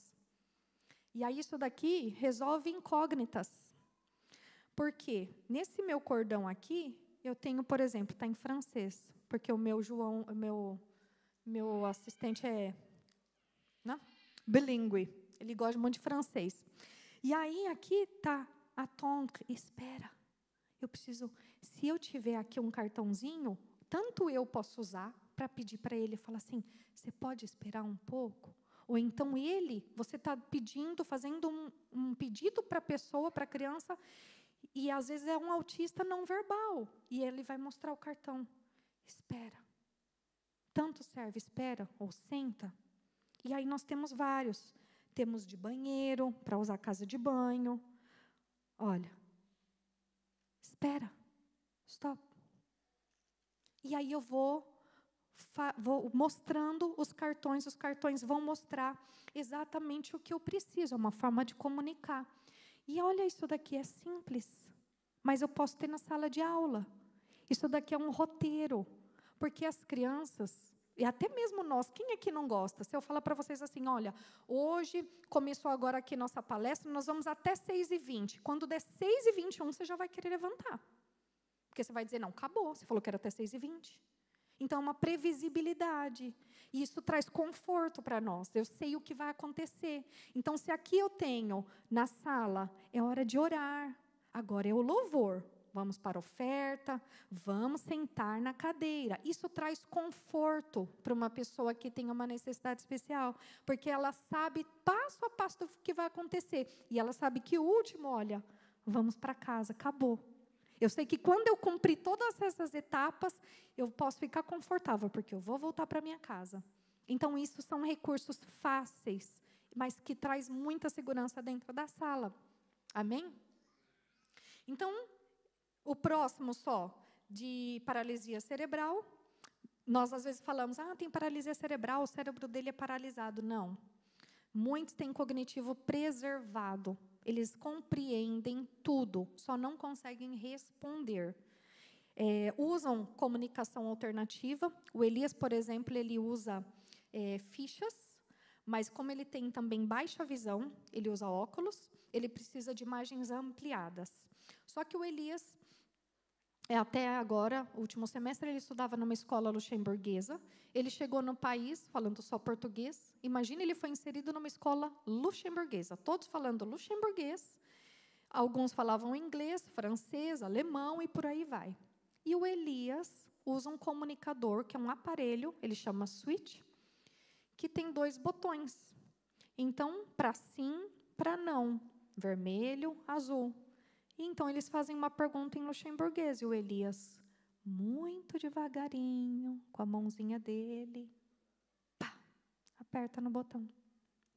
E aí isso daqui resolve incógnitas. Por quê? Nesse meu cordão aqui, eu tenho, por exemplo, está em francês, porque o meu João, meu assistente é bilíngue, ele gosta muito de francês. E aí aqui está attendre, espera. Eu preciso, se eu tiver aqui um cartãozinho, tanto eu posso usar para pedir para ele, falar assim, você pode esperar um pouco? Ou então você está pedindo, fazendo um pedido para a pessoa, para a criança, e às vezes é um autista não verbal, e ele vai mostrar o cartão. Espera. Tanto serve, espera, ou senta. E aí nós temos vários. Temos de banheiro, para usar a casa de banho. Olha. Espera. Stop. E aí eu vou mostrando os cartões vão mostrar exatamente o que eu preciso, é uma forma de comunicar. E olha, isso daqui é simples, mas eu posso ter na sala de aula. Isso daqui é um roteiro, porque as crianças, e até mesmo nós, quem aqui não gosta? Se eu falar para vocês assim, olha, hoje começou agora aqui nossa palestra, nós vamos até 6h20. Quando der 6h21, você já vai querer levantar. Porque você vai dizer, não, acabou, você falou que era até 6h20. Então, é uma previsibilidade. E isso traz conforto para nós. Eu sei o que vai acontecer. Então, se aqui eu tenho, na sala, é hora de orar. Agora é o louvor. Vamos para a oferta, vamos sentar na cadeira. Isso traz conforto para uma pessoa que tem uma necessidade especial. Porque ela sabe passo a passo do que vai acontecer. E ela sabe que o último, olha, vamos para casa, acabou. Eu sei que quando eu cumprir todas essas etapas, eu posso ficar confortável, porque eu vou voltar para a minha casa. Então, isso são recursos fáceis, mas que traz muita segurança dentro da sala. Amém? Então, o próximo só, de paralisia cerebral, nós às vezes falamos, tem paralisia cerebral, o cérebro dele é paralisado. Não. Muitos têm cognitivo preservado. Eles compreendem tudo, só não conseguem responder. Usam comunicação alternativa. O Elias, por exemplo, ele usa fichas, mas como ele tem também baixa visão, ele usa óculos, ele precisa de imagens ampliadas. Só que o Elias, até agora, o último semestre, ele estudava numa escola luxemburguesa. Ele chegou no país falando só português. Imagina, ele foi inserido numa escola luxemburguesa, todos falando luxemburguês. Alguns falavam inglês, francês, alemão e por aí vai. E o Elias usa um comunicador, que é um aparelho, ele chama switch, que tem 2 botões. Então, para sim, para não. Vermelho, azul. E então, eles fazem uma pergunta em luxemburguês, e o Elias, muito devagarinho, com a mãozinha dele, aperta no botão.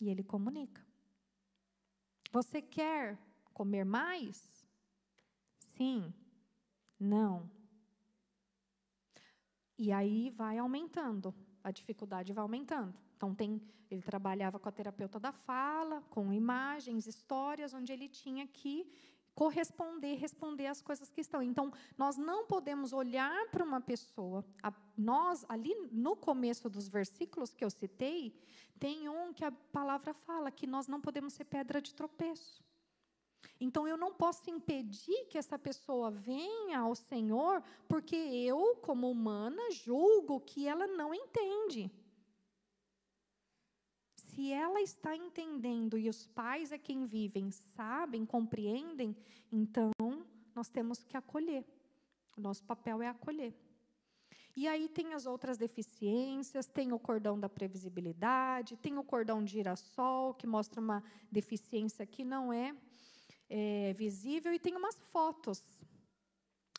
E ele comunica. Você quer comer mais? Sim. Não. E aí vai aumentando, a dificuldade vai aumentando. Então, ele trabalhava com a terapeuta da fala, com imagens, histórias, onde ele tinha que responder às coisas que estão. Então, nós não podemos olhar para uma pessoa. Nós, ali no começo dos versículos que eu citei, tem um que a palavra fala, que nós não podemos ser pedra de tropeço. Então, eu não posso impedir que essa pessoa venha ao Senhor, porque eu, como humana, julgo que ela não entende. Se ela está entendendo e os pais é quem vivem, sabem, compreendem, então nós temos que acolher. O nosso papel é acolher. E aí tem as outras deficiências, tem o cordão da previsibilidade, tem o cordão de girassol, que mostra uma deficiência que não é visível, e tem umas fotos.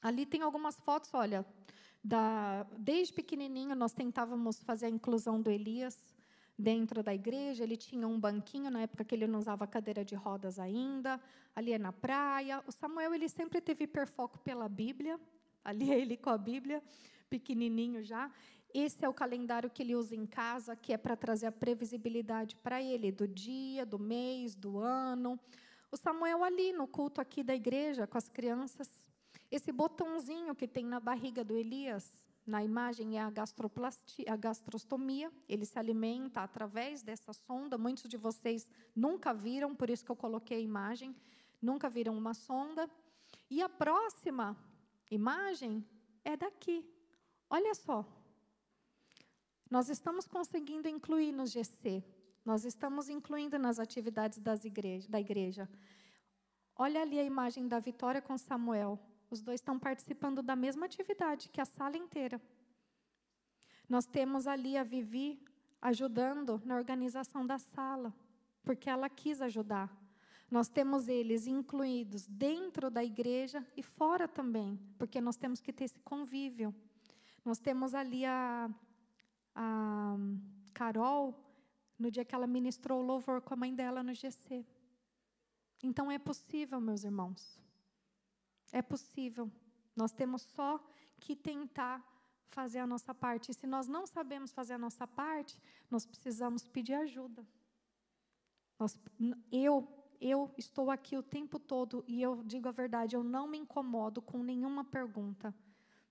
Ali tem algumas fotos, olha, desde pequenininho nós tentávamos fazer a inclusão do Elias dentro da igreja. Ele tinha um banquinho, na época que ele não usava cadeira de rodas ainda, ali é na praia. O Samuel, ele sempre teve hiperfoco pela Bíblia. Ali é ele com a Bíblia, pequenininho já. Esse é o calendário que ele usa em casa, que é para trazer a previsibilidade para ele, do dia, do mês, do ano. O Samuel ali, no culto aqui da igreja, com as crianças. Esse botãozinho que tem na barriga do Elias, na imagem é a gastrostomia. Ele se alimenta através dessa sonda. Muitos de vocês nunca viram, por isso que eu coloquei a imagem. Nunca viram uma sonda. E a próxima imagem é daqui. Olha só. Nós estamos conseguindo incluir no GC. Nós estamos incluindo nas atividades da igreja. Olha ali a imagem da Vitória com Samuel. Os dois estão participando da mesma atividade, que a sala inteira. Nós temos ali a Vivi ajudando na organização da sala, porque ela quis ajudar. Nós temos eles incluídos dentro da igreja e fora também, porque nós temos que ter esse convívio. Nós temos ali a Carol, no dia que ela ministrou o louvor com a mãe dela no GC. Então, é possível, meus irmãos. É possível. Nós temos só que tentar fazer a nossa parte. E se nós não sabemos fazer a nossa parte, nós precisamos pedir ajuda. Eu estou aqui o tempo todo e eu digo a verdade, eu não me incomodo com nenhuma pergunta.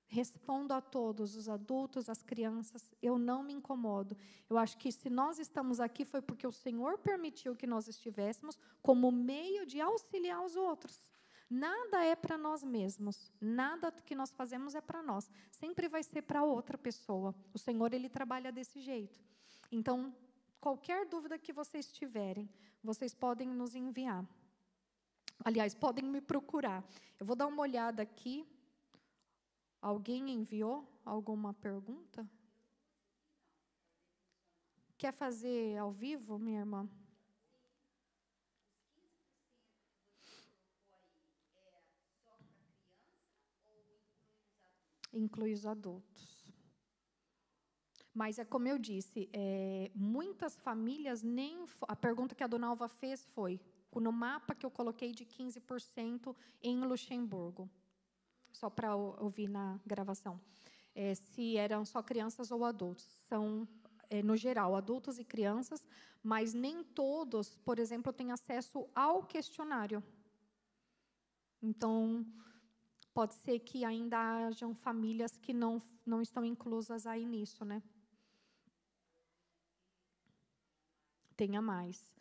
Respondo a todos, os adultos, as crianças, eu não me incomodo. Eu acho que se nós estamos aqui foi porque o Senhor permitiu que nós estivéssemos como meio de auxiliar os outros. Nada é para nós mesmos, nada que nós fazemos é para nós. Sempre vai ser para outra pessoa. O Senhor, Ele trabalha desse jeito. Então, qualquer dúvida que vocês tiverem, vocês podem nos enviar. Aliás, podem me procurar. Eu vou dar uma olhada aqui. Alguém enviou alguma pergunta? Quer fazer ao vivo, minha irmã? Inclui os adultos. Mas é como eu disse, muitas famílias nem... A pergunta que a dona Alva fez foi, no mapa que eu coloquei de 15% em Luxemburgo, só para ouvir na gravação, se eram só crianças ou adultos. São, no geral, adultos e crianças, mas nem todos, por exemplo, têm acesso ao questionário. Então, pode ser que ainda hajam famílias que não estão inclusas aí nisso, né? Tenha mais.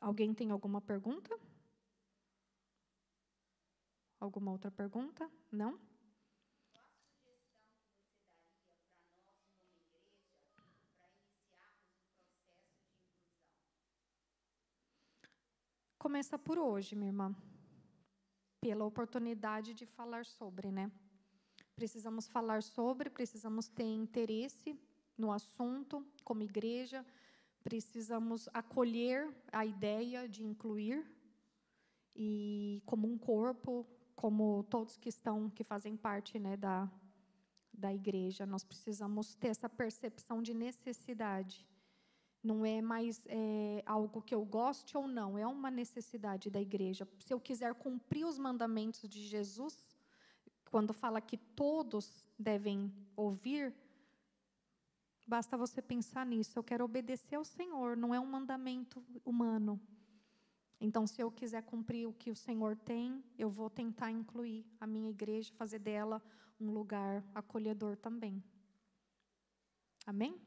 Alguém tem alguma pergunta? Alguma outra pergunta? Não? Qual a sugestão que você daria para nós, como igreja, para iniciarmos um processo de inclusão? Começa por hoje, minha irmã. Pela oportunidade de falar sobre, né? Precisamos falar sobre, precisamos ter interesse no assunto, como igreja, precisamos acolher a ideia de incluir, e como um corpo, como todos que fazem parte, né, da igreja, nós precisamos ter essa percepção de necessidade. Não é mais algo que eu goste ou não, é uma necessidade da igreja. Se eu quiser cumprir os mandamentos de Jesus, quando fala que todos devem ouvir, basta você pensar nisso. Eu quero obedecer ao Senhor, não é um mandamento humano. Então, se eu quiser cumprir o que o Senhor tem, eu vou tentar incluir a minha igreja, fazer dela um lugar acolhedor também. Amém?